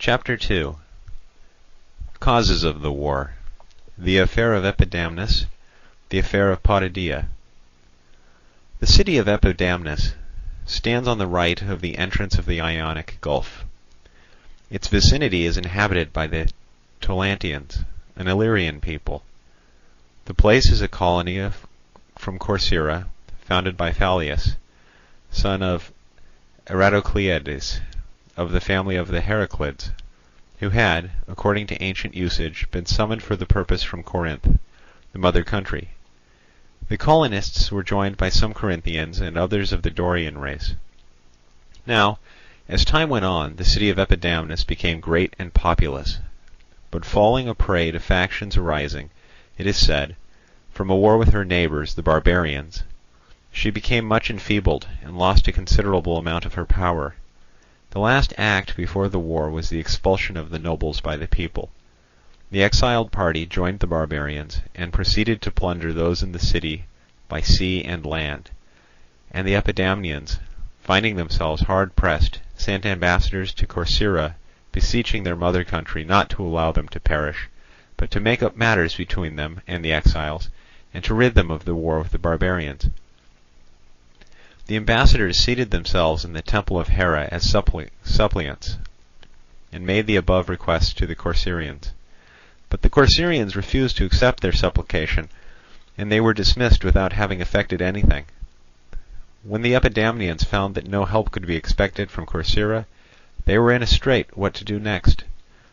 Chapter 2. Causes of the war. The affair of Epidamnus. The affair of Potidaea. The city of Epidamnus stands on the right of the entrance of the Ionic Gulf. Its vicinity is inhabited by the Tolantians, an Illyrian people. The place is a colony from Corcyra, founded by Phallius, son of Eratocleides, of the family of the Heraclids, who had, according to ancient usage, been summoned for the purpose from Corinth, the mother country. The colonists were joined by some Corinthians and others of the Dorian race. Now, as time went on, the city of Epidamnus became great and populous, but falling a prey to factions arising, it is said, from a war with her neighbours, the barbarians, she became much enfeebled and lost a considerable amount of her power. The last act before the war was the expulsion of the nobles by the people. The exiled party joined the barbarians and proceeded to plunder those in the city by sea and land, and the Epidamnians, finding themselves hard pressed, sent ambassadors to Corcyra, beseeching their mother country not to allow them to perish, but to make up matters between them and the exiles, and to rid them of the war with the barbarians. The ambassadors seated themselves in the temple of Hera as suppliants, and made the above requests to the Corcyrians. But the Corcyrians refused to accept their supplication, and they were dismissed without having effected anything. When the Epidamnians found that no help could be expected from Corcyra, they were in a strait what to do next.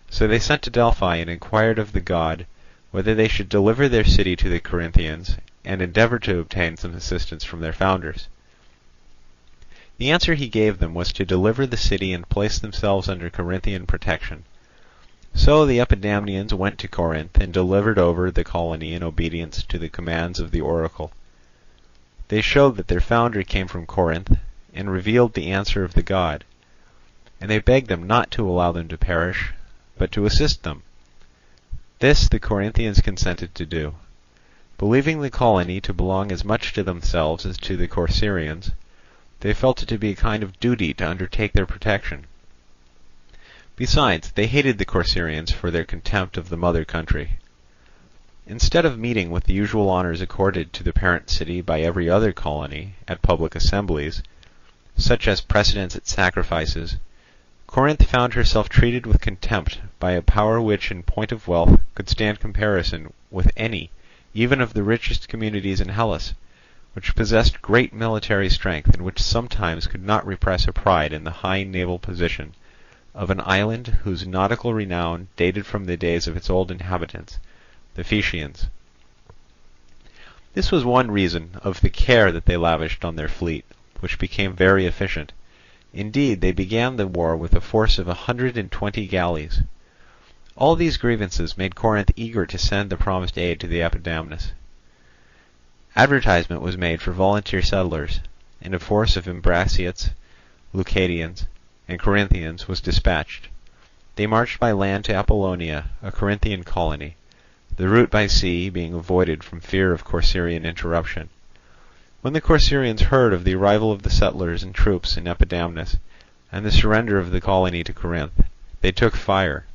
So they sent to Delphi and inquired of the god whether they should deliver their city to the Corinthians, and endeavoured to obtain some assistance from their founders. The answer he gave them was to deliver the city and place themselves under Corinthian protection. So the Epidamnians went to Corinth and delivered over the colony in obedience to the commands of the oracle. They showed that their founder came from Corinth, and revealed the answer of the god, and they begged them not to allow them to perish, but to assist them. This the Corinthians consented to do. Believing the colony to belong as much to themselves as to the Corcyrians, they felt it to be a kind of duty to undertake their protection. Besides, they hated the Corcyrians for their contempt of the mother country. Instead of meeting with the usual honours accorded to the parent city by every other colony at public assemblies, such as precedence at sacrifices, Corinth found herself treated with contempt by a power which in point of wealth could stand comparison with any, even of the richest communities in Hellas, which possessed great military strength, and which sometimes could not repress a pride in the high naval position of an island whose nautical renown dated from the days of its old inhabitants, the Phaeacians. This was one reason of the care that they lavished on their fleet, which became very efficient. Indeed, they began the war with a force of 120 galleys. All these grievances made Corinth eager to send the promised aid to the Epidamnus. Advertisement was made for volunteer settlers, and a force of Ambraciots, Leucadians, and Corinthians was dispatched. They marched by land to Apollonia, a Corinthian colony, the route by sea being avoided from fear of Corcyrian interruption. When the Corcyrians heard of the arrival of the settlers and troops in Epidamnus, and the surrender of the colony to Corinth, they took fire.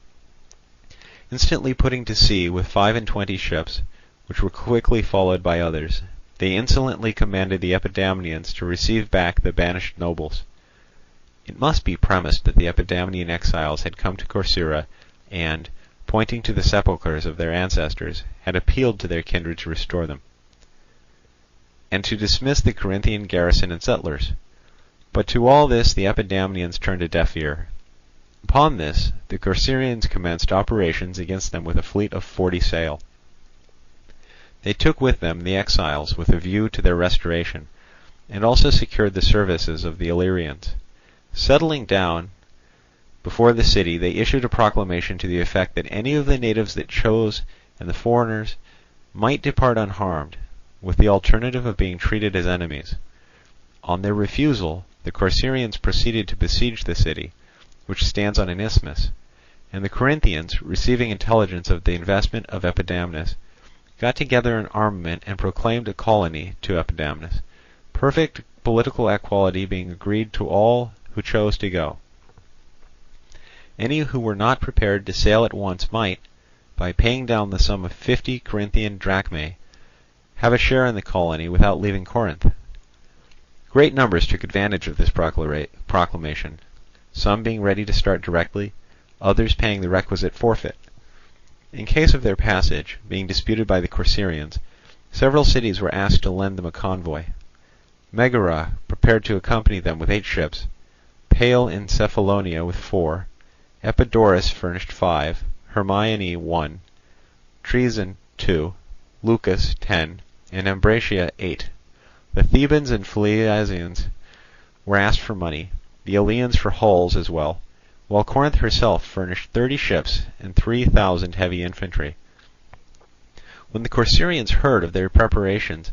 Instantly putting to sea with 25 ships, which were quickly followed by others, they insolently commanded the Epidamnians to receive back the banished nobles. It must be premised that the Epidamnian exiles had come to Corcyra, and, pointing to the sepulchres of their ancestors, had appealed to their kindred to restore them, and to dismiss the Corinthian garrison and settlers. But to all this the Epidamnians turned a deaf ear. Upon this, the Corcyrians commenced operations against them with a fleet of 40 sail. They took with them the exiles with a view to their restoration, and also secured the services of the Illyrians. Settling down before the city, they issued a proclamation to the effect that any of the natives that chose and the foreigners might depart unharmed, with the alternative of being treated as enemies. On their refusal, the Corcyrians proceeded to besiege the city, which stands on an isthmus, and the Corinthians, receiving intelligence of the investment of Epidamnus, got together an armament and proclaimed a colony to Epidamnus, perfect political equality being agreed to all who chose to go. Any who were not prepared to sail at once might, by paying down the sum of 50 Corinthian drachmae, have a share in the colony without leaving Corinth. Great numbers took advantage of this proclamation, some being ready to start directly, others paying the requisite forfeit. In case of their passage being disputed by the Corcyraeans, several cities were asked to lend them a convoy. Megara prepared to accompany them with 8 ships, Pale in Cephalonia with 4, Epidaurus furnished 5, Hermione 1, Troezen 2, Lucas 10, and Ambracia 8. The Thebans and Phliasians were asked for money, the Eleans for hulls as well, while Corinth herself furnished 30 ships and 3,000 heavy infantry. When the Corcyraeans heard of their preparations,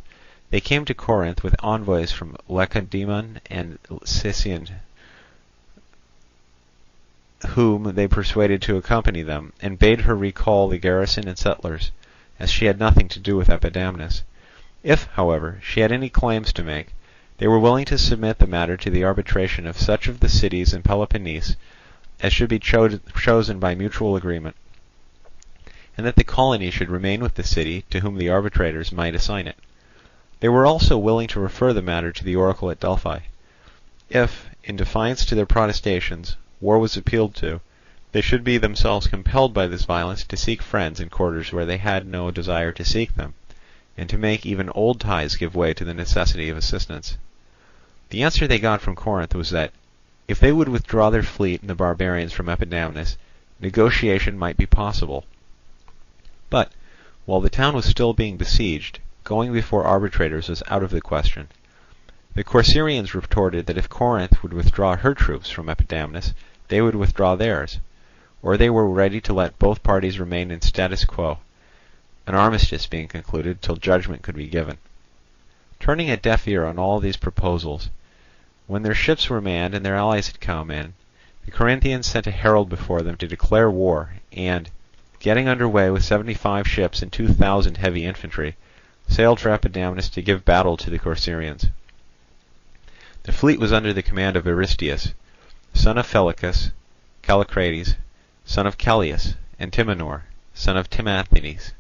they came to Corinth with envoys from Lacedaemon and Sicyon, whom they persuaded to accompany them, and bade her recall the garrison and settlers, as she had nothing to do with Epidamnus. If, however, she had any claims to make, they were willing to submit the matter to the arbitration of such of the cities in Peloponnese as should be chosen by mutual agreement, and that the colony should remain with the city to whom the arbitrators might assign it. They were also willing to refer the matter to the oracle at Delphi. If, in defiance to their protestations, war was appealed to, they should be themselves compelled by this violence to seek friends in quarters where they had no desire to seek them, and to make even old ties give way to the necessity of assistance. The answer they got from Corinth was that, if they would withdraw their fleet and the barbarians from Epidamnus, negotiation might be possible. But, while the town was still being besieged, going before arbitrators was out of the question. The Corcyraeans retorted that if Corinth would withdraw her troops from Epidamnus, they would withdraw theirs, or they were ready to let both parties remain in status quo, an armistice being concluded till judgment could be given. Turning a deaf ear on all these proposals, when their ships were manned and their allies had come in, the Corinthians sent a herald before them to declare war, and, getting under way with 75 ships and 2,000 heavy infantry, sailed for Epidamnus to give battle to the Corcyraeans. The fleet was under the command of Aristeus, son of Phelicus, Callicrates, son of Callias, and Timanor, son of Timanthes.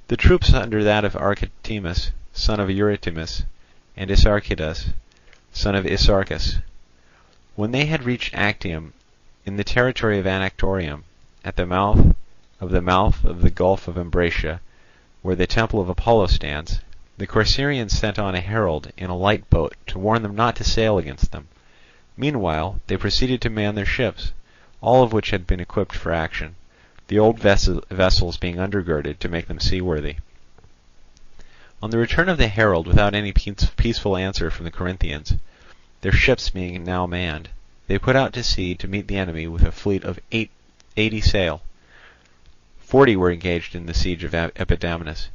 The troops under that of Archetimus, son of Eurytimus, and Isarchidas, son of Isarchus. When they had reached Actium, in the territory of Anactorium, at the mouth of the Gulf of Ambracia, where the temple of Apollo stands, the Corcyraeans sent on a herald in a light boat to warn them not to sail against them. Meanwhile they proceeded to man their ships, all of which had been equipped for action, the old vessels being undergirded to make them seaworthy. On the return of the herald without any peaceful answer from the Corinthians, their ships being now manned, they put out to sea to meet the enemy with a fleet of 80 sail. 40 were engaged in the siege of Epidamnus,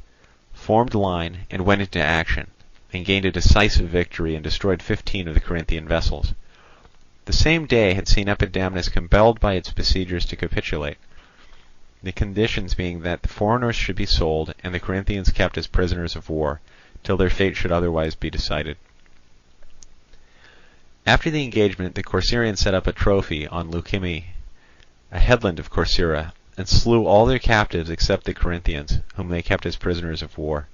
formed line and went into action, and gained a decisive victory and destroyed 15 of the Corinthian vessels. The same day had seen Epidamnus compelled by its besiegers to capitulate, the conditions being that the foreigners should be sold and the Corinthians kept as prisoners of war, till their fate should otherwise be decided. After the engagement, the Corcyraeans set up a trophy on Leukimme, a headland of Corcyra, and slew all their captives except the Corinthians, whom they kept as prisoners of war.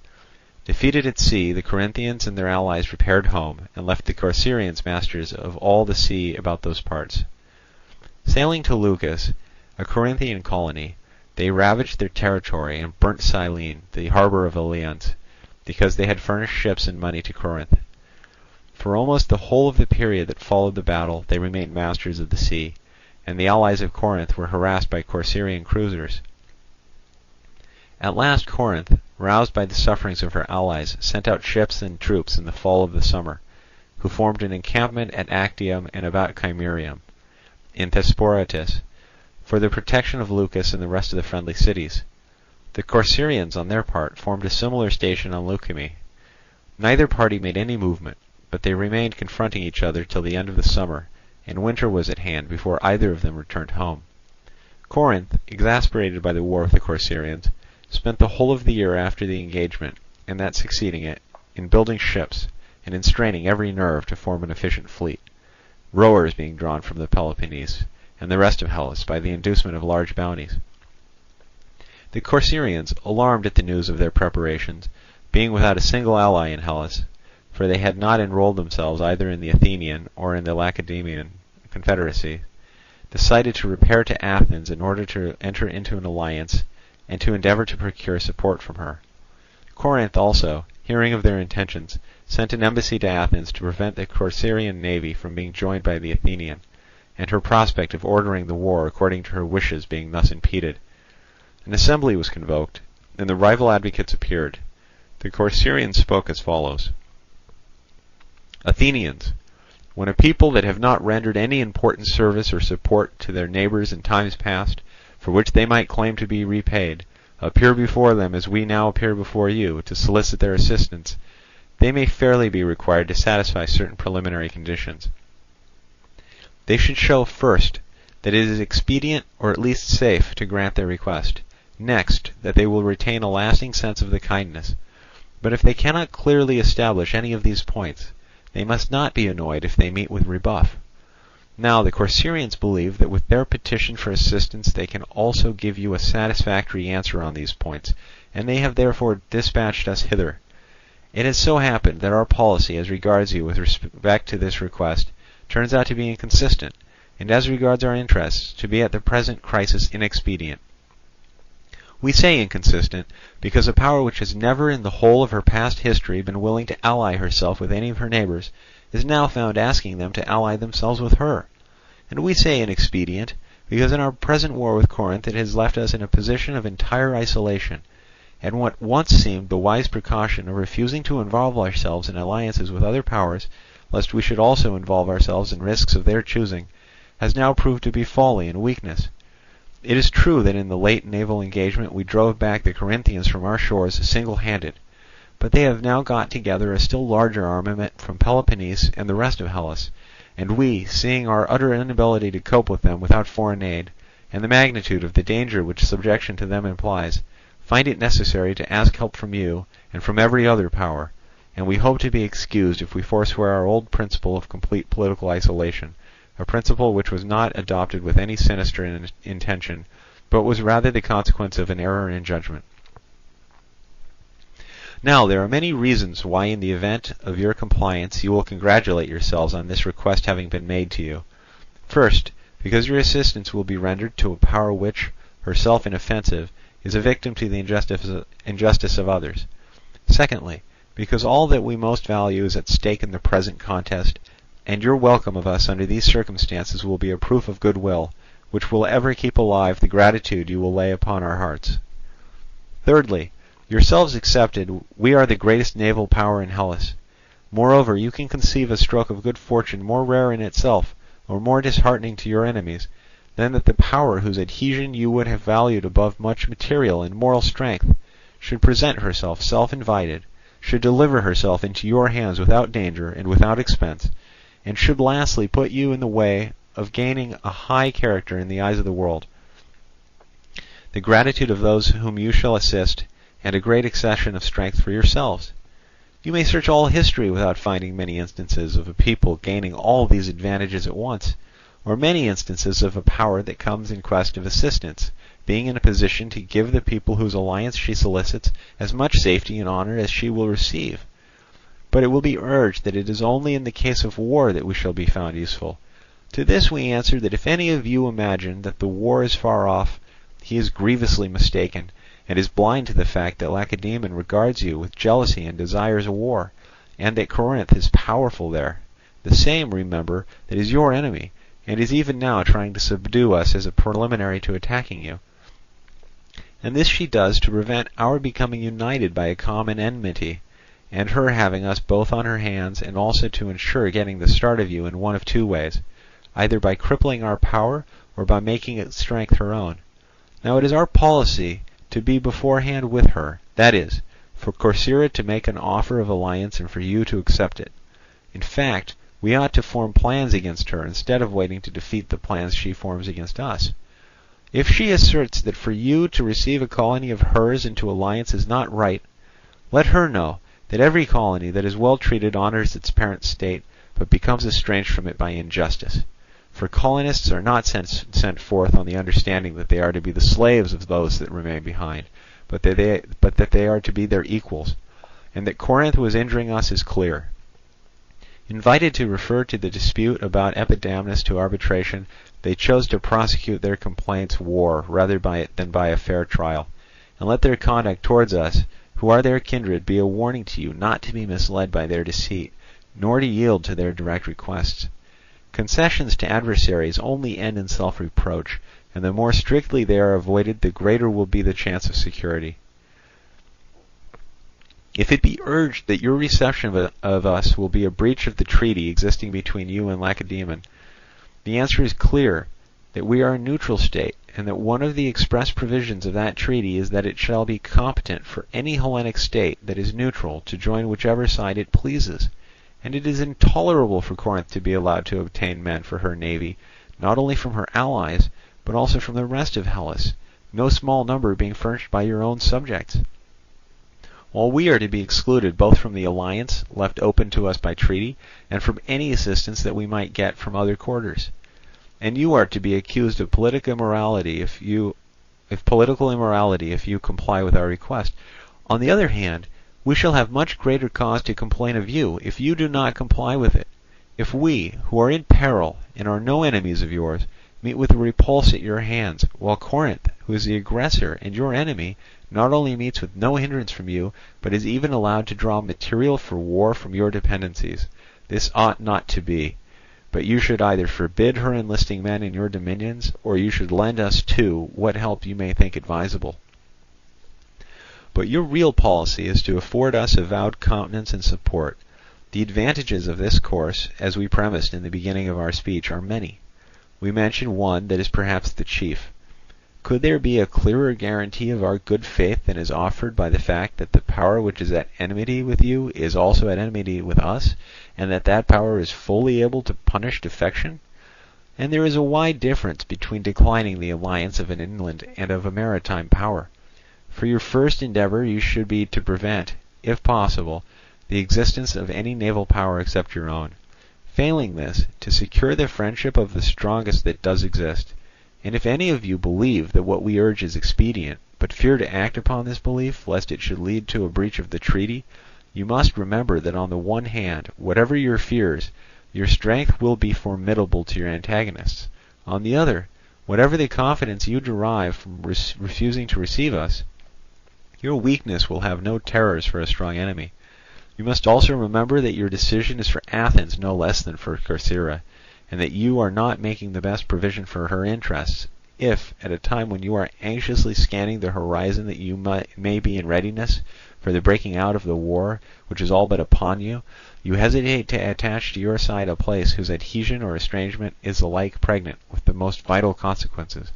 Defeated at sea, the Corinthians and their allies repaired home, and left the Corcyraeans masters of all the sea about those parts. Sailing to Leucas, a Corinthian colony, they ravaged their territory and burnt Cyllene, the harbour of Eleans, because they had furnished ships and money to Corinth. For almost the whole of the period that followed the battle they remained masters of the sea, and the allies of Corinth were harassed by Corcyraean cruisers. At last Corinth, roused by the sufferings of her allies, sent out ships and troops in the fall of the summer, who formed an encampment at Actium and about Chimerium, in Thesprotis, for the protection of Leucas and the rest of the friendly cities. The Corcyraeans, on their part, formed a similar station on Leukimme. Neither party made any movement, but they remained confronting each other till the end of the summer, and winter was at hand before either of them returned home. Corinth, exasperated by the war with the Corcyraeans, spent the whole of the year after the engagement, and that succeeding it, in building ships, and in straining every nerve to form an efficient fleet, rowers being drawn from the Peloponnese, and the rest of Hellas by the inducement of large bounties. The Corcyraeans, alarmed at the news of their preparations, being without a single ally in Hellas, for they had not enrolled themselves either in the Athenian or in the Lacedaemonian confederacy, decided to repair to Athens in order to enter into an alliance and to endeavour to procure support from her. Corinth also, hearing of their intentions, sent an embassy to Athens to prevent the Corcyraean navy from being joined by the Athenian, and her prospect of ordering the war according to her wishes being thus impeded. An assembly was convoked, and the rival advocates appeared. The Corcyraeans spoke as follows: Athenians, when a people that have not rendered any important service or support to their neighbours in times past, for which they might claim to be repaid, appear before them as we now appear before you, to solicit their assistance, they may fairly be required to satisfy certain preliminary conditions. They should show first that it is expedient or at least safe to grant their request, next that they will retain a lasting sense of the kindness. But if they cannot clearly establish any of these points, they must not be annoyed if they meet with rebuff. Now the Corcyraeans believe that with their petition for assistance they can also give you a satisfactory answer on these points, and they have therefore dispatched us hither. It has so happened that our policy as regards you with respect to this request turns out to be inconsistent, and as regards our interests to be at the present crisis inexpedient. We say inconsistent, because a power which has never in the whole of her past history been willing to ally herself with any of her neighbours is now found asking them to ally themselves with her. And we say inexpedient, because in our present war with Corinth it has left us in a position of entire isolation, and what once seemed the wise precaution of refusing to involve ourselves in alliances with other powers, lest we should also involve ourselves in risks of their choosing, has now proved to be folly and weakness. It is true that in the late naval engagement we drove back the Corinthians from our shores single-handed, but they have now got together a still larger armament from Peloponnese and the rest of Hellas, and we, seeing our utter inability to cope with them without foreign aid, and the magnitude of the danger which subjection to them implies, find it necessary to ask help from you and from every other power, and we hope to be excused if we forswear our old principle of complete political isolation, a principle which was not adopted with any sinister intention, but was rather the consequence of an error in judgment. Now there are many reasons why in the event of your compliance you will congratulate yourselves on this request having been made to you. First, because your assistance will be rendered to a power which, herself inoffensive, is a victim to the injustice of others. Secondly, because all that we most value is at stake in the present contest, and your welcome of us under these circumstances will be a proof of goodwill, which will ever keep alive the gratitude you will lay upon our hearts. Thirdly, yourselves excepted, we are the greatest naval power in Hellas. Moreover, you can conceive a stroke of good fortune more rare in itself, or more disheartening to your enemies, than that the power whose adhesion you would have valued above much material and moral strength should present herself self-invited, should deliver herself into your hands without danger and without expense, and should lastly put you in the way of gaining a high character in the eyes of the world, the gratitude of those whom you shall assist, and a great accession of strength for yourselves. You may search all history without finding many instances of a people gaining all these advantages at once, or many instances of a power that comes in quest of assistance, being in a position to give the people whose alliance she solicits as much safety and honour as she will receive. But it will be urged that it is only in the case of war that we shall be found useful. To this we answer that if any of you imagine that the war is far off, he is grievously mistaken, and is blind to the fact that Lacedaemon regards you with jealousy and desires a war, and that Corinth is powerful there, the same, remember, that is your enemy, and is even now trying to subdue us as a preliminary to attacking you. And this she does to prevent our becoming united by a common enmity, and her having us both on her hands, and also to ensure getting the start of you in one of two ways, either by crippling our power, or by making its strength her own. Now it is our policy to be beforehand with her, that is, for Corcyra to make an offer of alliance and for you to accept it. In fact, we ought to form plans against her instead of waiting to defeat the plans she forms against us. If she asserts that for you to receive a colony of hers into alliance is not right, let her know that every colony that is well treated honours its parent state, but becomes estranged from it by injustice. For colonists are not sent forth on the understanding that they are to be the slaves of those that remain behind, but that they are to be their equals, and that Corinth was injuring us is clear. Invited to refer to the dispute about Epidamnus to arbitration, they chose to prosecute their complaints war rather than by a fair trial, and let their conduct towards us, who are their kindred, be a warning to you not to be misled by their deceit, nor to yield to their direct requests. Concessions to adversaries only end in self-reproach, and the more strictly they are avoided, the greater will be the chance of security. If it be urged that your reception of us will be a breach of the treaty existing between you and Lacedaemon, the answer is clear, that we are a neutral state, and that one of the express provisions of that treaty is that it shall be competent for any Hellenic state that is neutral to join whichever side it pleases. And it is intolerable for Corinth to be allowed to obtain men for her navy, not only from her allies, but also from the rest of Hellas, no small number being furnished by your own subjects, while we are to be excluded both from the alliance left open to us by treaty, and from any assistance that we might get from other quarters. And you are to be accused of political immorality if you comply with our request. On the other hand, we shall have much greater cause to complain of you if you do not comply with it. If we, who are in peril and are no enemies of yours, meet with a repulse at your hands, while Corinth, who is the aggressor and your enemy, not only meets with no hindrance from you, but is even allowed to draw material for war from your dependencies, this ought not to be. But you should either forbid her enlisting men in your dominions, or you should lend us too what help you may think advisable. But your real policy is to afford us avowed countenance and support. The advantages of this course, as we premised in the beginning of our speech, are many. We mention one that is perhaps the chief. Could there be a clearer guarantee of our good faith than is offered by the fact that the power which is at enmity with you is also at enmity with us, and that power is fully able to punish defection? And there is a wide difference between declining the alliance of an inland and of a maritime power. For your first endeavour you should be to prevent, if possible, the existence of any naval power except your own. Failing this, to secure the friendship of the strongest that does exist. And if any of you believe that what we urge is expedient, but fear to act upon this belief, lest it should lead to a breach of the treaty, you must remember that on the one hand, whatever your fears, your strength will be formidable to your antagonists. On the other, whatever the confidence you derive from refusing to receive us, your weakness will have no terrors for a strong enemy. You must also remember that your decision is for Athens no less than for Corcyra, and that you are not making the best provision for her interests, if, at a time when you are anxiously scanning the horizon that you may be in readiness for the breaking out of the war which is all but upon you, you hesitate to attach to your side a place whose adhesion or estrangement is alike pregnant with the most vital consequences.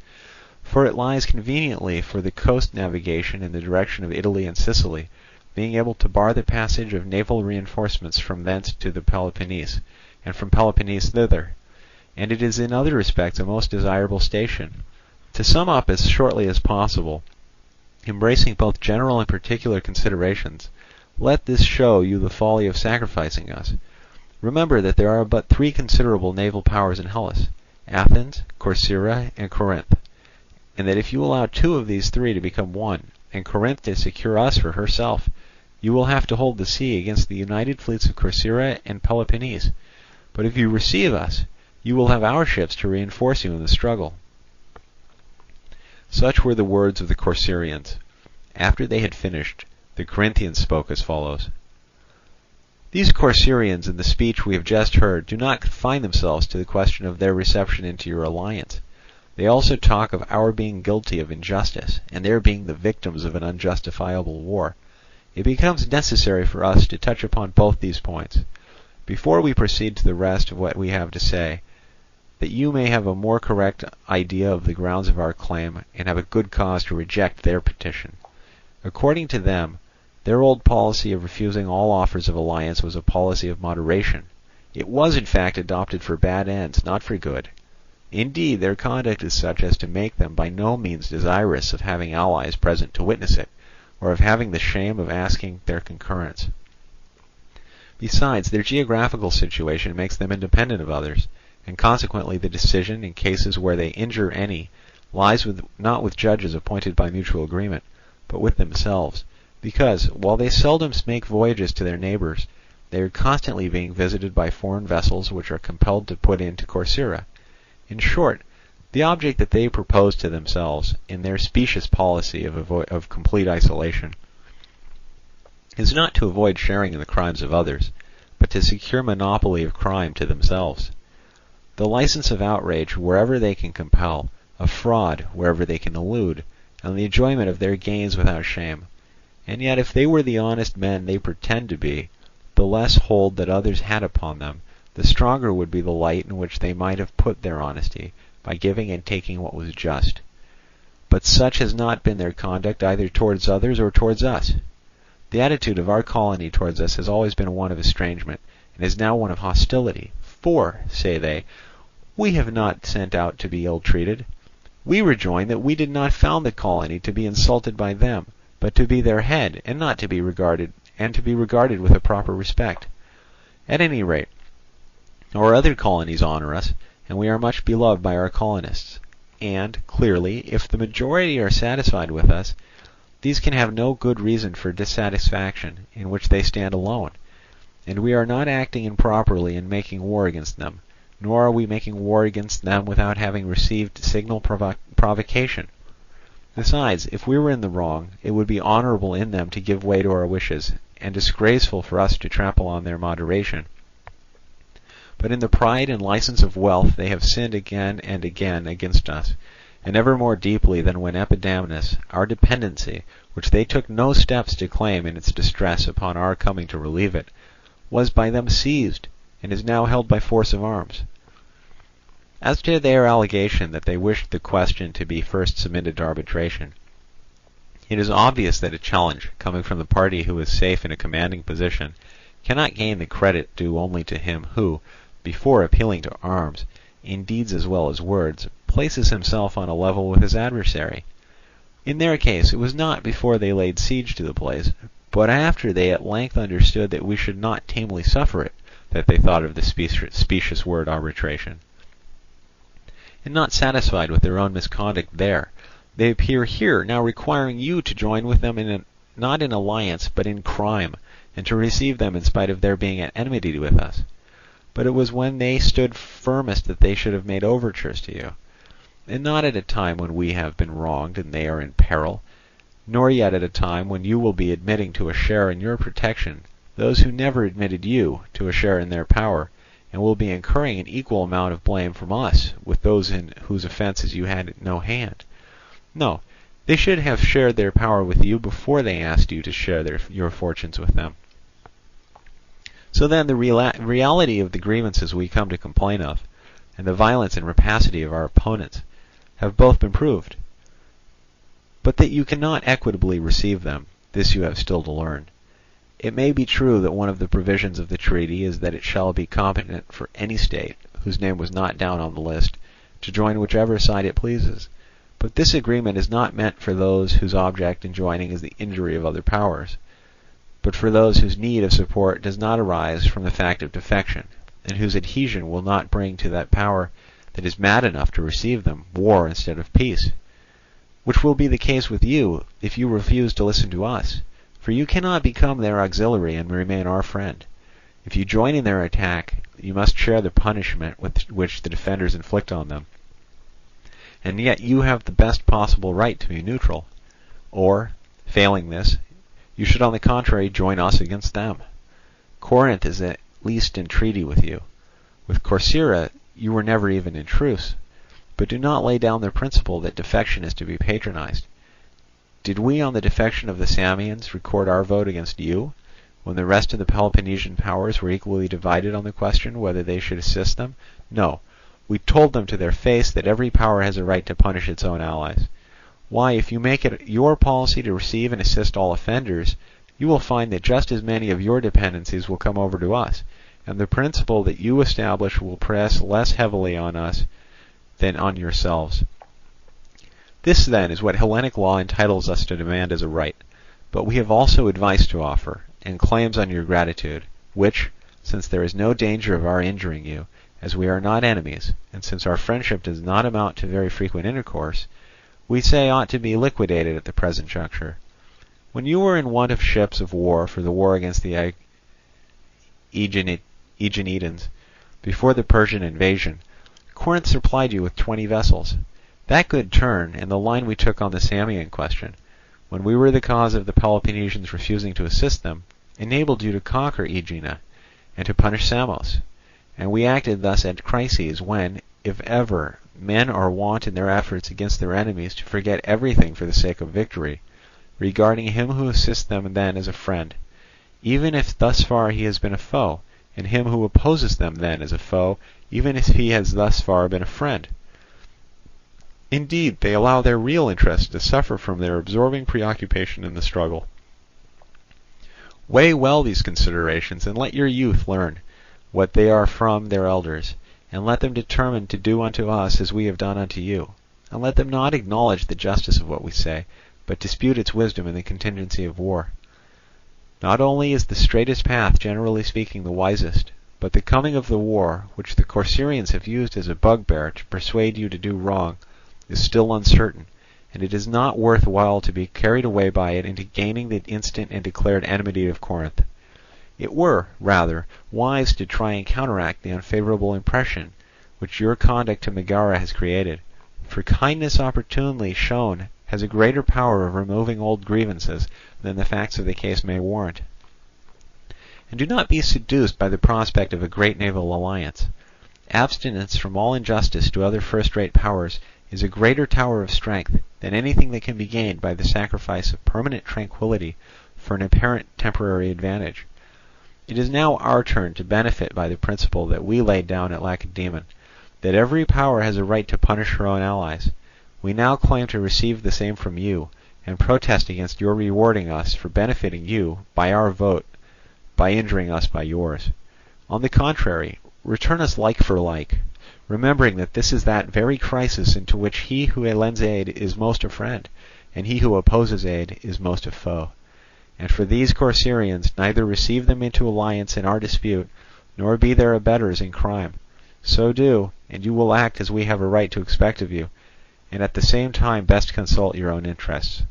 For it lies conveniently for the coast navigation in the direction of Italy and Sicily, being able to bar the passage of naval reinforcements from thence to the Peloponnese, and from Peloponnese thither. And it is in other respects a most desirable station. To sum up as shortly as possible, embracing both general and particular considerations, let this show you the folly of sacrificing us. Remember that there are but three considerable naval powers in Hellas, Athens, Corcyra, and Corinth, and that if you allow two of these three to become one, and Corinth to secure us for herself, you will have to hold the sea against the united fleets of Corcyra and Peloponnese. But if you receive us, you will have our ships to reinforce you in the struggle. Such were the words of the Corcyrians. After they had finished, the Corinthians spoke as follows. These Corcyrians, in the speech we have just heard, do not confine themselves to the question of their reception into your alliance. They also talk of our being guilty of injustice, and their being the victims of an unjustifiable war. It becomes necessary for us to touch upon both these points, before we proceed to the rest of what we have to say, that you may have a more correct idea of the grounds of our claim, and have a good cause to reject their petition. According to them, their old policy of refusing all offers of alliance was a policy of moderation. It was in fact adopted for bad ends, not for good. Indeed, their conduct is such as to make them by no means desirous of having allies present to witness it, or of having the shame of asking their concurrence. Besides, their geographical situation makes them independent of others, and consequently the decision in cases where they injure any lies not with judges appointed by mutual agreement, but with themselves, because, while they seldom make voyages to their neighbours, they are constantly being visited by foreign vessels which are compelled to put into Corcyra. In short, the object that they propose to themselves, in their specious policy of complete isolation, is not to avoid sharing in the crimes of others, but to secure monopoly of crime to themselves. The license of outrage wherever they can compel, of fraud wherever they can elude, and the enjoyment of their gains without shame. And yet if they were the honest men they pretend to be, the less hold that others had upon them, the stronger would be the light in which they might have put their honesty, by giving and taking what was just. But such has not been their conduct either towards others or towards us. The attitude of our colony towards us has always been one of estrangement, and is now one of hostility. For, say they, we have not sent out to be ill-treated. We rejoin that we did not found the colony to be insulted by them, but to be their head, and not to be regarded, with a proper respect. At any rate, our other colonies honour us, and we are much beloved by our colonists. And, clearly, if the majority are satisfied with us, these can have no good reason for dissatisfaction, in which they stand alone. And we are not acting improperly in making war against them, nor are we making war against them without having received signal provocation. Besides, if we were in the wrong, it would be honourable in them to give way to our wishes, and disgraceful for us to trample on their moderation. But in the pride and license of wealth they have sinned again and again against us, and ever more deeply than when Epidamnus, our dependency, which they took no steps to claim in its distress upon our coming to relieve it, was by them seized, and is now held by force of arms. As to their allegation that they wished the question to be first submitted to arbitration, it is obvious that a challenge, coming from the party who is safe in a commanding position, cannot gain the credit due only to him who, before appealing to arms, in deeds as well as words, places himself on a level with his adversary. In their case it was not before they laid siege to the place, but after they at length understood that we should not tamely suffer it, that they thought of the specious word arbitration. And not satisfied with their own misconduct there, they appear here now requiring you to join with them not in alliance but in crime, and to receive them in spite of their being at enmity with us. But it was when they stood firmest that they should have made overtures to you, and not at a time when we have been wronged and they are in peril, nor yet at a time when you will be admitting to a share in your protection those who never admitted you to a share in their power, and will be incurring an equal amount of blame from us with those in whose offences you had no hand. No, they should have shared their power with you before they asked you to share your fortunes with them. So then the reality of the grievances we come to complain of, and the violence and rapacity of our opponents, have both been proved. But that you cannot equitably receive them, this you have still to learn. It may be true that one of the provisions of the treaty is that it shall be competent for any state, whose name was not down on the list, to join whichever side it pleases. But this agreement is not meant for those whose object in joining is the injury of other powers, but for those whose need of support does not arise from the fact of defection, and whose adhesion will not bring to that power that is mad enough to receive them war instead of peace, which will be the case with you if you refuse to listen to us, for you cannot become their auxiliary and remain our friend. If you join in their attack, you must share the punishment which the defenders inflict on them, and yet you have the best possible right to be neutral, or, failing this, you should on the contrary join us against them. Corinth is at least in treaty with you. With Corcyra you were never even in truce, but do not lay down the principle that defection is to be patronized. Did we on the defection of the Samians record our vote against you, when the rest of the Peloponnesian powers were equally divided on the question whether they should assist them? No, we told them to their face that every power has a right to punish its own allies. Why, if you make it your policy to receive and assist all offenders, you will find that just as many of your dependencies will come over to us, and the principle that you establish will press less heavily on us than on yourselves. This, then, is what Hellenic law entitles us to demand as a right, but we have also advice to offer, and claims on your gratitude, which, since there is no danger of our injuring you, as we are not enemies, and since our friendship does not amount to very frequent intercourse, we say ought to be liquidated at the present juncture. When you were in want of ships of war for the war against the Aeginetans, before the Persian invasion, Corinth supplied you with 20 vessels. That good turn, and the line we took on the Samian question, when we were the cause of the Peloponnesians refusing to assist them, enabled you to conquer Aegina, and to punish Samos. And we acted thus at crises when, if ever, men are wont in their efforts against their enemies to forget everything for the sake of victory, regarding him who assists them then as a friend, even if thus far he has been a foe, and him who opposes them then as a foe, even if he has thus far been a friend. Indeed, they allow their real interests to suffer from their absorbing preoccupation in the struggle. Weigh well these considerations, and let your youth learn what they are from their elders, and let them determine to do unto us as we have done unto you. And let them not acknowledge the justice of what we say, but dispute its wisdom in the contingency of war. Not only is the straightest path, generally speaking, the wisest, but the coming of the war, which the Corcyraeans have used as a bugbear to persuade you to do wrong, is still uncertain, and it is not worth while to be carried away by it into gaining the instant and declared enmity of Corinth. It were, rather, wise to try and counteract the unfavourable impression which your conduct to Megara has created, for kindness opportunely shown has a greater power of removing old grievances than the facts of the case may warrant. And do not be seduced by the prospect of a great naval alliance. Abstinence from all injustice to other first-rate powers is a greater tower of strength than anything that can be gained by the sacrifice of permanent tranquillity for an apparent temporary advantage. It is now our turn to benefit by the principle that we laid down at Lacedaemon, that every power has a right to punish her own allies. We now claim to receive the same from you, and protest against your rewarding us for benefiting you by our vote, by injuring us by yours. On the contrary, return us like for like, remembering that this is that very crisis into which he who lends aid is most a friend, and he who opposes aid is most a foe. And for these Corcyraeans, neither receive them into alliance in our dispute, nor be their abettors in crime. So do, and you will act as we have a right to expect of you, and at the same time best consult your own interests.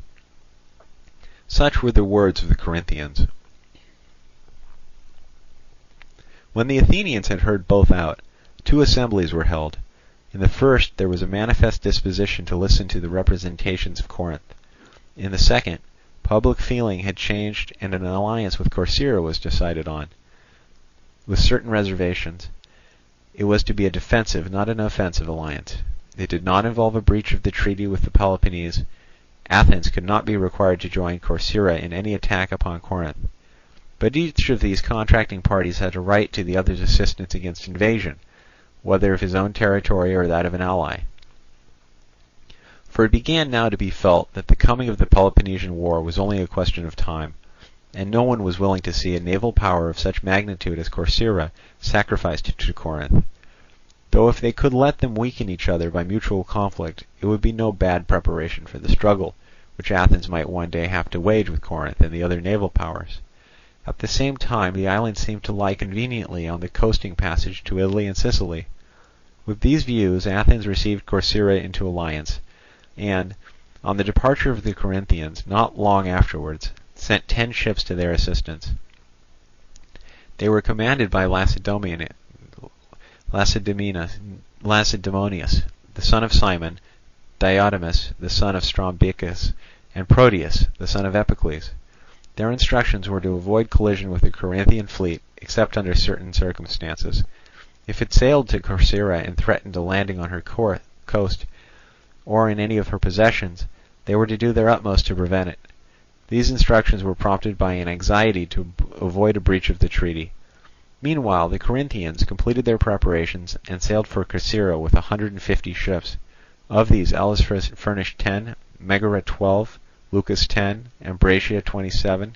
Such were the words of the Corinthians. When the Athenians had heard both out, 2 assemblies were held. In the first there was a manifest disposition to listen to the representations of Corinth. In the second, public feeling had changed, and an alliance with Corcyra was decided on, with certain reservations. It was to be a defensive, not an offensive alliance. It did not involve a breach of the treaty with the Peloponnese. Athens could not be required to join Corcyra in any attack upon Corinth. But each of these contracting parties had a right to the other's assistance against invasion, whether of his own territory or that of an ally. For it began now to be felt that the coming of the Peloponnesian War was only a question of time, and no one was willing to see a naval power of such magnitude as Corcyra sacrificed to Corinth. Though if they could let them weaken each other by mutual conflict, it would be no bad preparation for the struggle, which Athens might one day have to wage with Corinth and the other naval powers. At the same time, the island seemed to lie conveniently on the coasting passage to Italy and Sicily. With these views, Athens received Corcyra into alliance, and, on the departure of the Corinthians, not long afterwards, sent 10 ships to their assistance. They were commanded by Lacedaemonius, the son of Simon, Diotimus, the son of Strombichus, and Proteus, the son of Epicles. Their instructions were to avoid collision with the Corinthian fleet, except under certain circumstances. If it sailed to Corcyra and threatened a landing on her coast, or in any of her possessions, they were to do their utmost to prevent it. These instructions were prompted by an anxiety to avoid a breach of the treaty. Meanwhile, the Corinthians completed their preparations and sailed for Corcyra with 150 ships. Of these, Elis furnished 10, Megara 12, Leucas 10, Ambracia 27,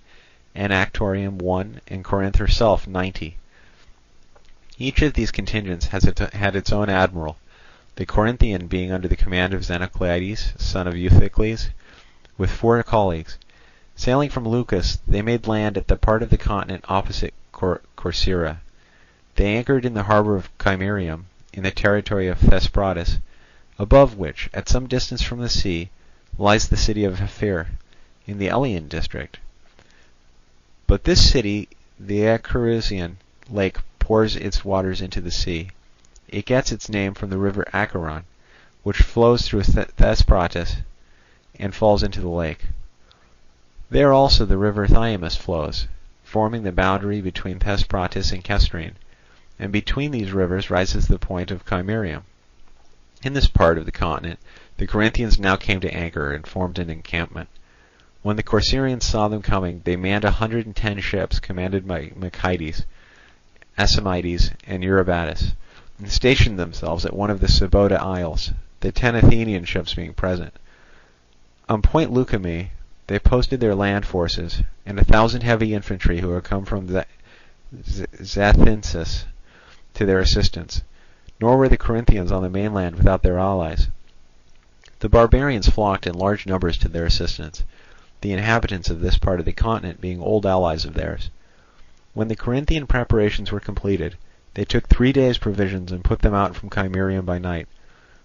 Anactorium 1, and Corinth herself 90. Each of these contingents had its own admiral, the Corinthian being under the command of Xenoclides, son of Euthycles, with 4 colleagues. Sailing from Leucas, they made land at the part of the continent opposite Corcyra. They anchored in the harbour of Chimerium, in the territory of Thesprotis, above which, at some distance from the sea, lies the city of Ephyre, in the Elean district. But this city, the Acherusian lake, pours its waters into the sea. It gets its name from the river Acheron, which flows through Thesprotis and falls into the lake. There also the river Thyamis flows, forming the boundary between Thesprotis and Kestrine, and between these rivers rises the point of Chimerium. In this part of the continent the Corinthians now came to anchor and formed an encampment. When the Corcyraeans saw them coming, they manned 110 ships commanded by Machaedes, Asamides, and Eurybatus, and stationed themselves at one of the Sabota Isles, the 10 Athenian ships being present. On Point Leukimme they posted their land forces, and 1,000 heavy infantry who had come from Zacynthus to their assistance. Nor were the Corinthians on the mainland without their allies. The barbarians flocked in large numbers to their assistance, the inhabitants of this part of the continent being old allies of theirs. When the Corinthian preparations were completed, they took 3 days' provisions and put them out from Chimerium by night,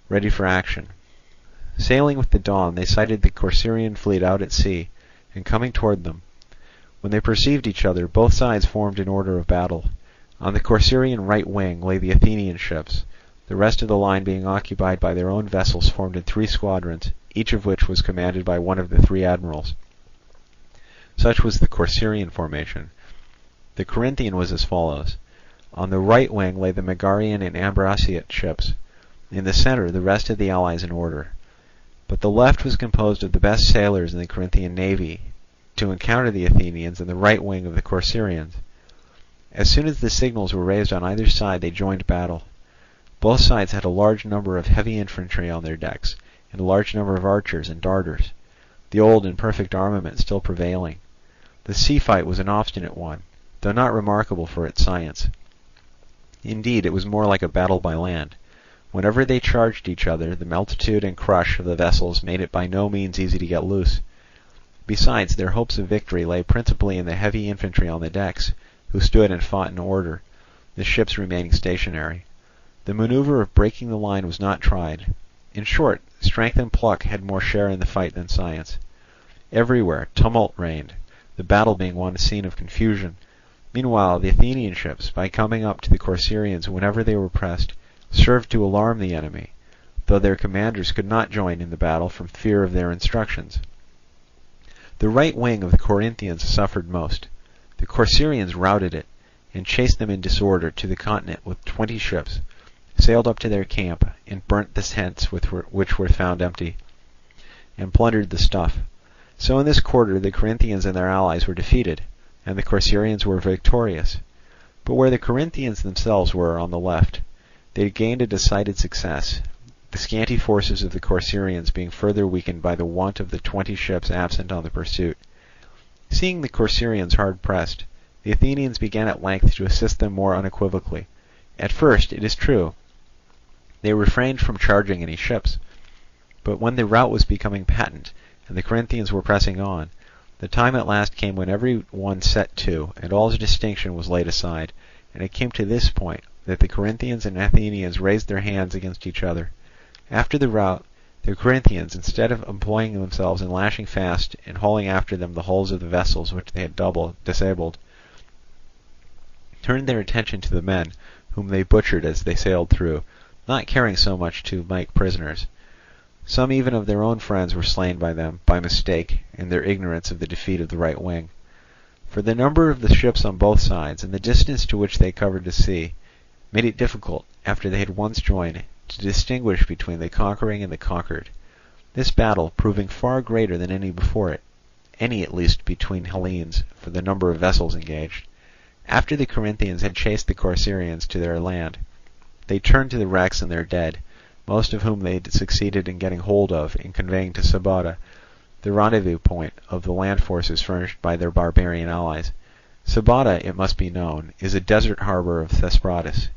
ready for action. Sailing with the dawn, they sighted the Corcyraean fleet out at sea, and coming toward them. When they perceived each other, both sides formed in order of battle. On the Corcyraean right wing lay the Athenian ships, the rest of the line being occupied by their own vessels formed in 3 squadrons, each of which was commanded by one of the 3 admirals. Such was the Corcyraean formation. The Corinthian was as follows. On the right wing lay the Megarian and Ambraciot ships, in the centre the rest of the allies in order. But the left was composed of the best sailors in the Corinthian navy, to encounter the Athenians in the right wing of the Corcyraeans. As soon as the signals were raised on either side, they joined battle. Both sides had a large number of heavy infantry on their decks, and a large number of archers and darters, the old and perfect armament still prevailing. The sea fight was an obstinate one, though not remarkable for its science. Indeed, it was more like a battle by land. Whenever they charged each other, the multitude and crush of the vessels made it by no means easy to get loose. Besides, their hopes of victory lay principally in the heavy infantry on the decks, who stood and fought in order, the ships remaining stationary. The manoeuvre of breaking the line was not tried. In short, strength and pluck had more share in the fight than science. Everywhere tumult reigned, the battle being one scene of confusion. Meanwhile the Athenian ships, by coming up to the Corcyraeans whenever they were pressed, served to alarm the enemy, though their commanders could not join in the battle from fear of their instructions. The right wing of the Corinthians suffered most. The Corcyraeans routed it, and chased them in disorder to the continent with 20 ships, sailed up to their camp, and burnt the tents which were found empty, and plundered the stuff. So in this quarter the Corinthians and their allies were defeated, and the Corcyraeans were victorious. But where the Corinthians themselves were on the left, they gained a decided success, the scanty forces of the Corcyraeans being further weakened by the want of the 20 ships absent on the pursuit. Seeing the Corcyraeans hard pressed, the Athenians began at length to assist them more unequivocally. At first, it is true, they refrained from charging any ships, but when the rout was becoming patent, and the Corinthians were pressing on, the time at last came when every one set to, and all distinction was laid aside, and it came to this point, that the Corinthians and Athenians raised their hands against each other. After the rout, the Corinthians, instead of employing themselves in lashing fast and hauling after them the hulls of the vessels which they had disabled, turned their attention to the men, whom they butchered as they sailed through, not caring so much to make prisoners. Some even of their own friends were slain by them, by mistake, in their ignorance of the defeat of the right wing. For the number of the ships on both sides, and the distance to which they covered the sea, made it difficult, after they had once joined, to distinguish between the conquering and the conquered. This battle proving far greater than any before it, any at least between Hellenes, for the number of vessels engaged. After the Corinthians had chased the Corcyraeans to their land, they turned to the wrecks and their dead, most of whom they succeeded in getting hold of and conveying to Sparta, the rendezvous point of the land forces furnished by their barbarian allies. Sparta, it must be known, is a desert harbour of Thesprotis.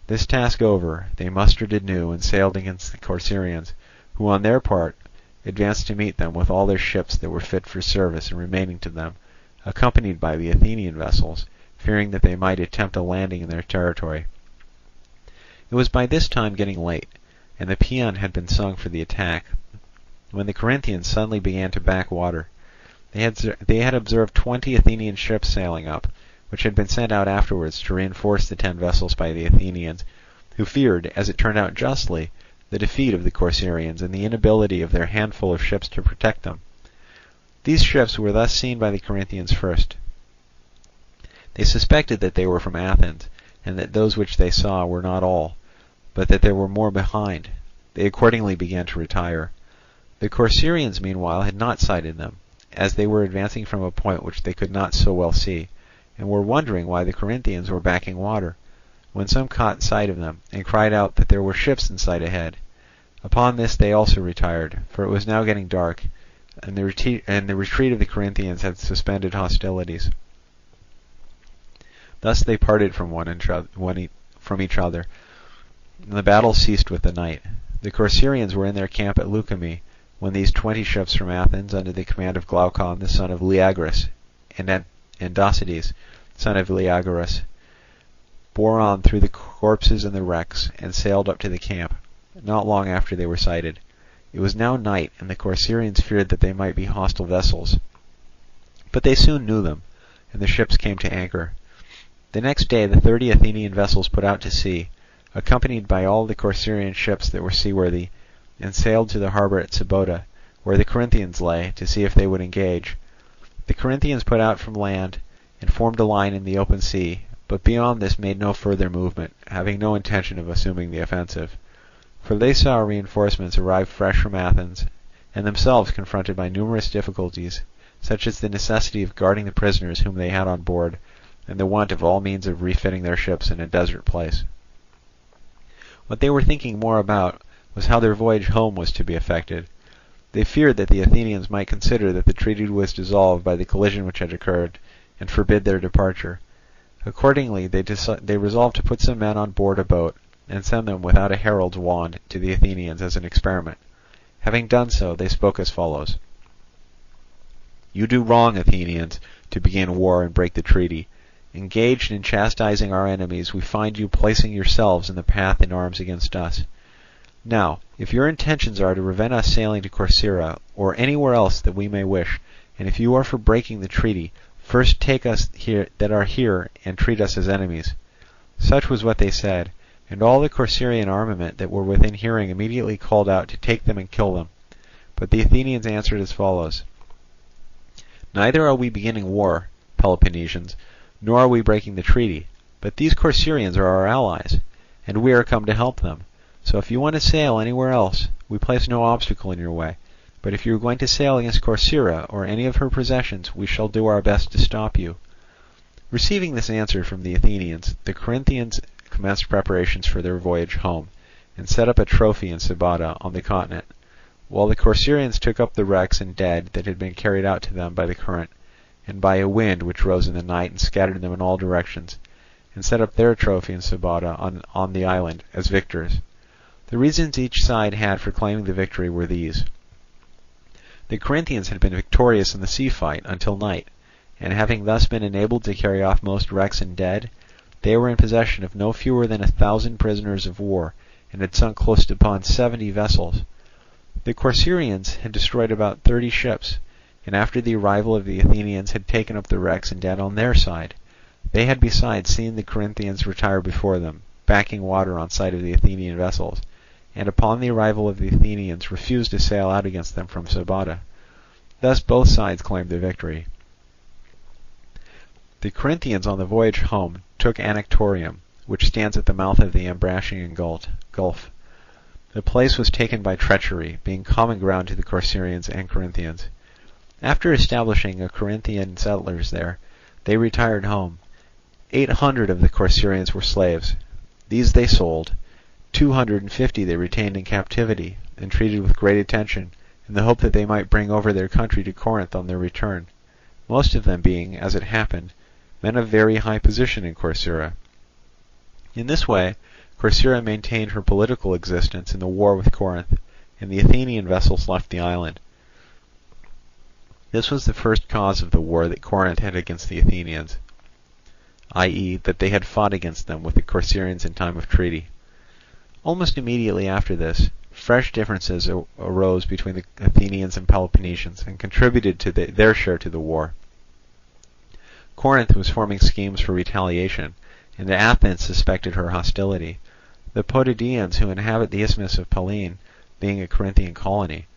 This task over, they mustered anew and sailed against the Corcyraeans, who on their part advanced to meet them with all their ships that were fit for service and remaining to them, accompanied by the Athenian vessels, fearing that they might attempt a landing in their territory. It was by this time getting late, and the paean had been sung for the attack, when the Corinthians suddenly began to back water. They had observed 20 Athenian ships sailing up, which had been sent out afterwards to reinforce the 10 vessels by the Athenians, who feared, as it turned out justly, the defeat of the Corcyraeans and the inability of their handful of ships to protect them. These ships were thus seen by the Corinthians first. They suspected that they were from Athens, and that those which they saw were not all, but that there were more behind. They accordingly began to retire. The Corcyraeans meanwhile had not sighted them, as they were advancing from a point which they could not so well see, and were wondering why the Corinthians were backing water, when some caught sight of them, and cried out that there were ships in sight ahead. Upon this they also retired, for it was now getting dark, and the retreat of the Corinthians had suspended hostilities. Thus they parted from each other, and the battle ceased with the night. The Corcyraeans were in their camp at Leukimme, when these 20 ships from Athens, under the command of Glaucon the son of Leagrus, and Thucydides, son of Leagrus, bore on through the corpses and the wrecks, and sailed up to the camp. Not long after they were sighted. It was now night, and the Corcyraeans feared that they might be hostile vessels. But they soon knew them, and the ships came to anchor. The next day the 30 Athenian vessels put out to sea, accompanied by all the Corcyraean ships that were seaworthy, and sailed to the harbour at Sparta, where the Corinthians lay, to see if they would engage. The Corinthians put out from land, and formed a line in the open sea, but beyond this made no further movement, having no intention of assuming the offensive. For they saw reinforcements arrive fresh from Athens, and themselves confronted by numerous difficulties, such as the necessity of guarding the prisoners whom they had on board, and the want of all means of refitting their ships in a desert place. What they were thinking more about was how their voyage home was to be effected. They feared that the Athenians might consider that the treaty was dissolved by the collision which had occurred, and forbid their departure. Accordingly they resolved to put some men on board a boat, and send them without a herald's wand to the Athenians as an experiment. Having done so, they spoke as follows: "You do wrong, Athenians, to begin war and break the treaty. Engaged in chastising our enemies, we find you placing yourselves in the path in arms against us. Now, if your intentions are to prevent us sailing to Corcyra, or anywhere else that we may wish, and if you are for breaking the treaty, first take us here that are here, and treat us as enemies." Such was what they said, and all the Corcyraean armament that were within hearing immediately called out to take them and kill them. But the Athenians answered as follows: "Neither are we beginning war, Peloponnesians, nor are we breaking the treaty, but these Corcyraeans are our allies, and we are come to help them. So if you want to sail anywhere else, we place no obstacle in your way. But if you are going to sail against Corcyra or any of her possessions, we shall do our best to stop you." Receiving this answer from the Athenians, the Corinthians commenced preparations for their voyage home, and set up a trophy in Sparta on the continent, while the Corcyraeans took up the wrecks and dead that had been carried out to them by the current, and by a wind which rose in the night and scattered them in all directions, and set up their trophy in Sparta on the island as victors. The reasons each side had for claiming the victory were these: the Corinthians had been victorious in the sea fight until night, and having thus been enabled to carry off most wrecks and dead, they were in possession of no fewer than 1,000 prisoners of war, and had sunk close upon 70 vessels. The Corcyraeans had destroyed about 30 ships, and after the arrival of the Athenians had taken up the wrecks and dead on their side. They had besides seen the Corinthians retire before them, backing water on sight of the Athenian vessels, and upon the arrival of the Athenians refused to sail out against them from Sparta. Thus both sides claimed the victory. The Corinthians on the voyage home took Anactorium, which stands at the mouth of the Ambracian Gulf. The place was taken by treachery, being common ground to the Corcyraeans and Corinthians. After establishing a Corinthian settlers there, they retired home. 800 of the Corcyraeans were slaves. These they sold. 250 they retained in captivity, and treated with great attention, in the hope that they might bring over their country to Corinth on their return, most of them being, as it happened, men of very high position in Corcyra. In this way, Corcyra maintained her political existence in the war with Corinth, and the Athenian vessels left the island. This was the first cause of the war that Corinth had against the Athenians. i.e. that they had fought against them with the Corcyraeans in time of treaty. Almost immediately after this, fresh differences arose between the Athenians and Peloponnesians and contributed to their share to the war. Corinth was forming schemes for retaliation, and Athens suspected her hostility. The Potidæans, who inhabit the Isthmus of Pallene, being a Corinthian colony,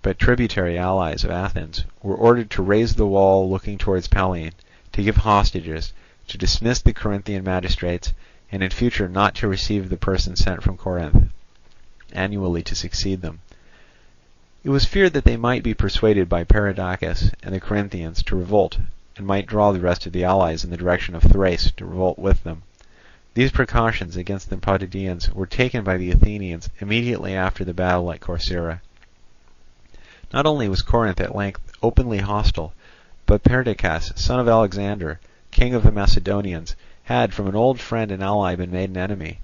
but tributary allies of Athens, were ordered to raise the wall looking towards Pallene, to give hostages, to dismiss the Corinthian magistrates, and in future not to receive the persons sent from Corinth, annually to succeed them. It was feared that they might be persuaded by Perdiccas and the Corinthians to revolt, and might draw the rest of the allies in the direction of Thrace to revolt with them. These precautions against the Potidæans were taken by the Athenians immediately after the battle at Corcyra. Not only was Corinth at length openly hostile, but Perdiccas, son of Alexander, king of the Macedonians, had from an old friend and ally been made an enemy.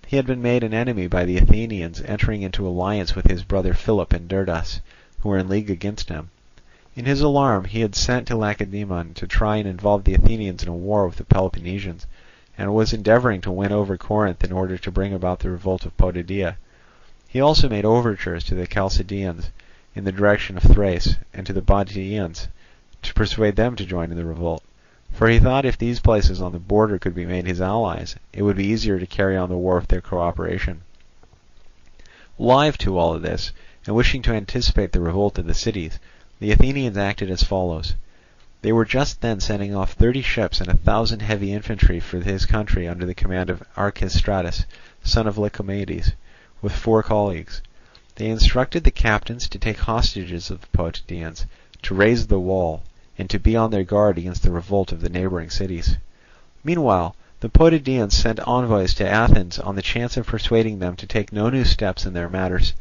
He had been made an enemy by the Athenians entering into alliance with his brother Philip and Derdas, who were in league against him. In his alarm he had sent to Lacedaemon to try and involve the Athenians in a war with the Peloponnesians, and was endeavouring to win over Corinth in order to bring about the revolt of Potidæa. He also made overtures to the Chalcidians in the direction of Thrace, and to the Bottiaeans, to persuade them to join in the revolt. For he thought if these places on the border could be made his allies, it would be easier to carry on the war with their cooperation. Alive to all of this, and wishing to anticipate the revolt of the cities, the Athenians acted as follows. They were just then sending off 30 ships and 1,000 heavy infantry for his country under the command of Archestratus, son of Lycomedes, with 4 colleagues. They instructed the captains to take hostages of the Potidæans, to raise the wall, and to be on their guard against the revolt of the neighbouring cities. Meanwhile, the Potidæans sent envoys to Athens on the chance of persuading them to take no new steps in their matters.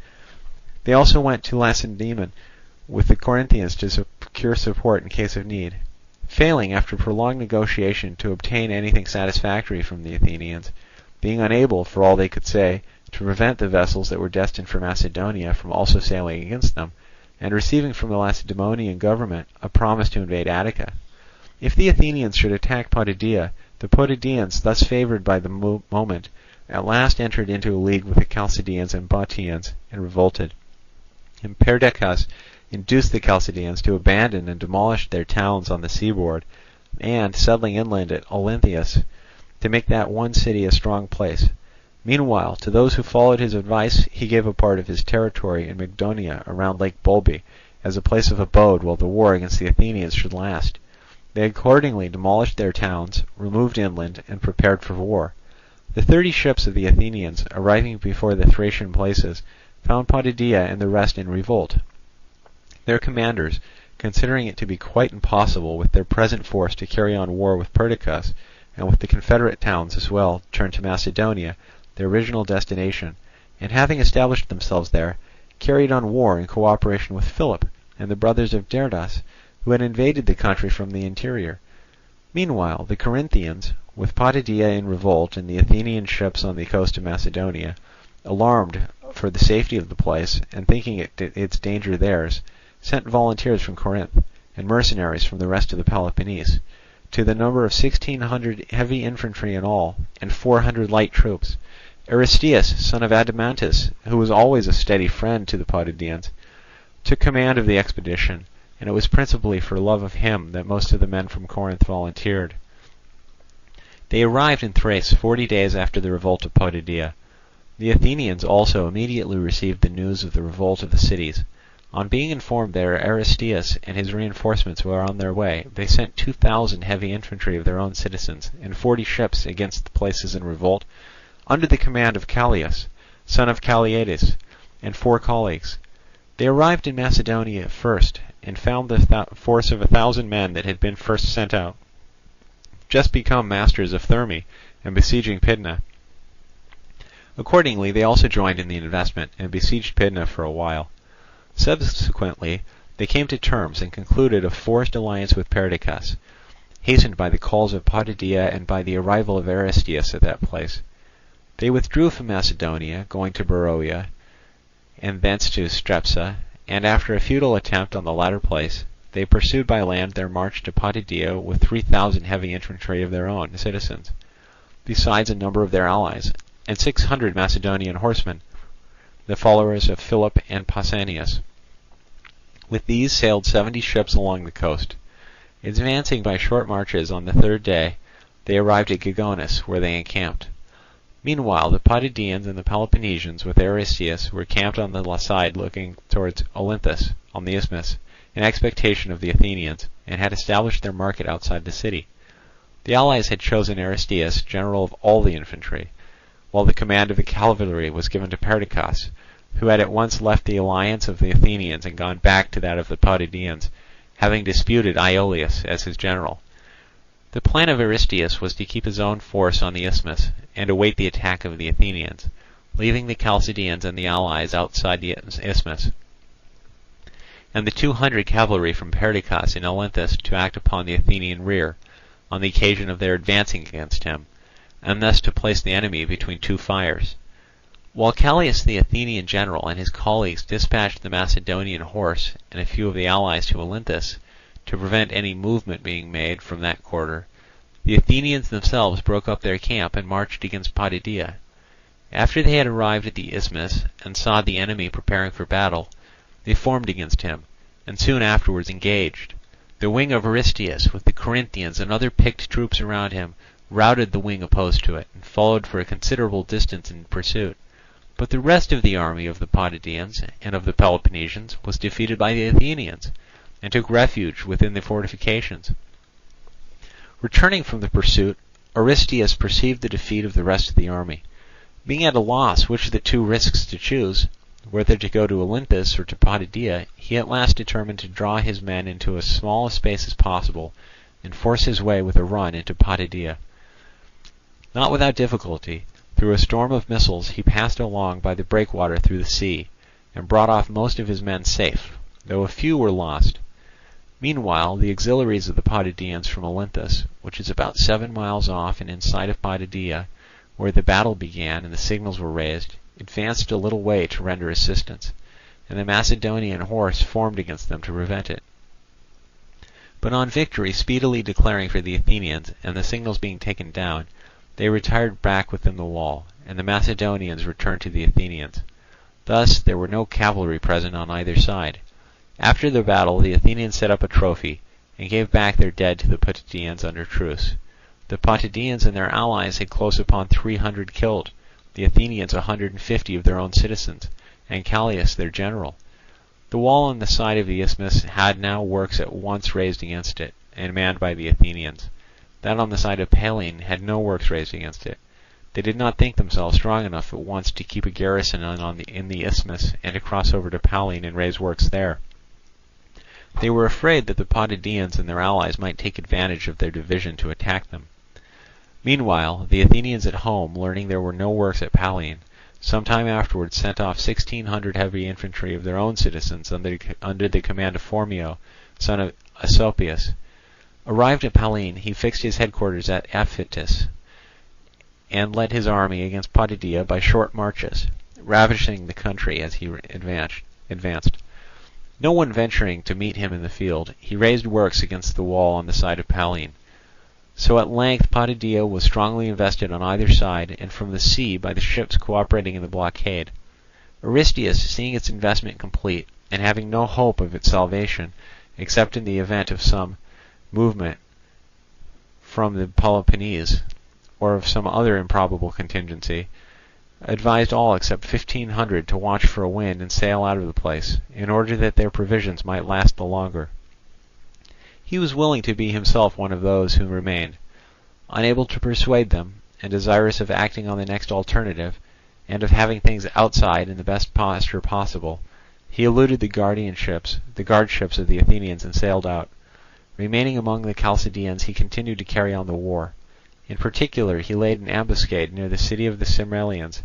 They also went to Lacedaemon with the Corinthians to secure support in case of need. Failing after prolonged negotiation to obtain anything satisfactory from the Athenians, being unable, for all they could say, to prevent the vessels that were destined for Macedonia from also sailing against them, and receiving from the Lacedaemonian government a promise to invade Attica. If the Athenians should attack Potidæa, the Potidæans, thus favoured by the moment, at last entered into a league with the Chalcidians and Bottiaeans and revolted. And Perdiccas induced the Chalcidians to abandon and demolish their towns on the seaboard, and, settling inland at Olynthus, to make that one city a strong place. Meanwhile, to those who followed his advice he gave a part of his territory in Mygdonia around Lake Bolbe, as a place of abode while the war against the Athenians should last. They accordingly demolished their towns, removed inland, and prepared for war. The 30 ships of the Athenians, arriving before the Thracian places, found Potidæa and the rest in revolt. Their commanders, considering it to be quite impossible with their present force to carry on war with Perdiccas, and with the confederate towns as well, turned to Macedonia, their original destination, and having established themselves there, carried on war in cooperation with Philip and the brothers of Derdas, who had invaded the country from the interior. Meanwhile, the Corinthians, with Potidæa in revolt and the Athenian ships on the coast of Macedonia, alarmed for the safety of the place, and thinking its danger theirs, sent volunteers from Corinth, and mercenaries from the rest of the Peloponnese, to the number of 1,600 heavy infantry in all, and 400 light troops. Aristeus, son of Adamantus, who was always a steady friend to the Potidæans, took command of the expedition, and it was principally for love of him that most of the men from Corinth volunteered. They arrived in Thrace 40 days after the revolt of Potidæa. The Athenians also immediately received the news of the revolt of the cities. On being informed that Aristeus and his reinforcements were on their way, they sent 2,000 heavy infantry of their own citizens and 40 ships against the places in revolt, under the command of Callias, son of Calliades, and 4 colleagues. They arrived in Macedonia first, and found the force of 1,000 men that had been first sent out, just become masters of Therme, and besieging Pydna. Accordingly, they also joined in the investment, and besieged Pydna for a while. Subsequently, they came to terms and concluded a forced alliance with Perdiccas, hastened by the calls of Potidæa and by the arrival of Aristeus at that place. They withdrew from Macedonia, going to Beroea, and thence to Strepsa, and after a futile attempt on the latter place, they pursued by land their march to Potidæa with 3,000 heavy infantry of their own citizens, besides a number of their allies, and 600 Macedonian horsemen, the followers of Philip and Pausanias. With these sailed 70 ships along the coast. Advancing by short marches on the third day, they arrived at Gigonus, where they encamped. Meanwhile, the Potidæans and the Peloponnesians with Aristeus were camped on the side looking towards Olynthus on the isthmus, in expectation of the Athenians, and had established their market outside the city. The allies had chosen Aristeus general of all the infantry, while the command of the cavalry was given to Perdiccas, who had at once left the alliance of the Athenians and gone back to that of the Potidæans, having disputed Iolaus as his general. The plan of Aristeus was to keep his own force on the isthmus and await the attack of the Athenians, leaving the Chalcidians and the allies outside the isthmus, and the 200 cavalry from Perdiccas in Olynthus to act upon the Athenian rear, on the occasion of their advancing against him, and thus to place the enemy between two fires. While Callias the Athenian general and his colleagues dispatched the Macedonian horse and a few of the allies to Olynthus, to prevent any movement being made from that quarter, the Athenians themselves broke up their camp and marched against Potidæa. After they had arrived at the isthmus and saw the enemy preparing for battle, they formed against him, and soon afterwards engaged. The wing of Aristeus, with the Corinthians and other picked troops around him, routed the wing opposed to it, and followed for a considerable distance in pursuit. But the rest of the army of the Potidæans and of the Peloponnesians was defeated by the Athenians, and took refuge within the fortifications. Returning from the pursuit, Aristeus perceived the defeat of the rest of the army. Being at a loss which of the two risks to choose, whether to go to Olynthus or to Potidæa, he at last determined to draw his men into as small a space as possible, and force his way with a run into Potidæa. Not without difficulty, through a storm of missiles he passed along by the breakwater through the sea, and brought off most of his men safe, though a few were lost. Meanwhile, the auxiliaries of the Potidæans from Olynthus, which is about 7 miles off and in sight of Potidæa, where the battle began and the signals were raised, advanced a little way to render assistance, and the Macedonian horse formed against them to prevent it. But on victory speedily declaring for the Athenians, and the signals being taken down, they retired back within the wall, and the Macedonians returned to the Athenians. Thus there were no cavalry present on either side. After the battle the Athenians set up a trophy, and gave back their dead to the Potidæans under truce. The Potidæans and their allies had close upon 300 killed, the Athenians 150 of their own citizens, and Callias their general. The wall on the side of the isthmus had now works at once raised against it, and manned by the Athenians. That on the side of Pallene had no works raised against it. They did not think themselves strong enough at once to keep a garrison in the isthmus and to cross over to Pallene and raise works there. They were afraid that the Potidæans and their allies might take advantage of their division to attack them. Meanwhile, the Athenians at home, learning there were no works at Pallene, some time afterwards sent off 1,600 heavy infantry of their own citizens under the command of Phormio, son of Asopius. Arrived at Pallene, he fixed his headquarters at Aphytis, and led his army against Potidæa by short marches, ravaging the country as he advanced. No one venturing to meet him in the field, he raised works against the wall on the side of Pallene. So at length Potidæa was strongly invested on either side, and from the sea by the ships cooperating in the blockade. Aristeus, seeing its investment complete, and having no hope of its salvation, except in the event of some movement from the Peloponnese, or of some other improbable contingency, advised all except 1,500 to watch for a wind and sail out of the place, in order that their provisions might last the longer. He was willing to be himself one of those who remained. Unable to persuade them, and desirous of acting on the next alternative, and of having things outside in the best posture possible, he eluded the guard ships of the Athenians and sailed out. Remaining among the Chalcidians, he continued to carry on the war. In particular, he laid an ambuscade near the city of the Cimmerlians,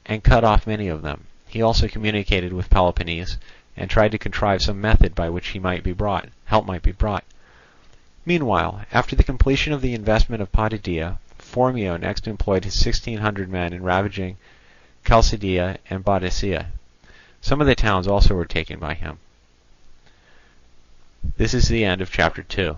and cut off many of them. He also communicated with Peloponnese, and tried to contrive some method by which help might be brought. Meanwhile, after the completion of the investment of Potidæa, Phormio next employed his 1,600 men in ravaging Chalcidia and Boadicea. Some of the towns also were taken by him. This is the end of chapter 2.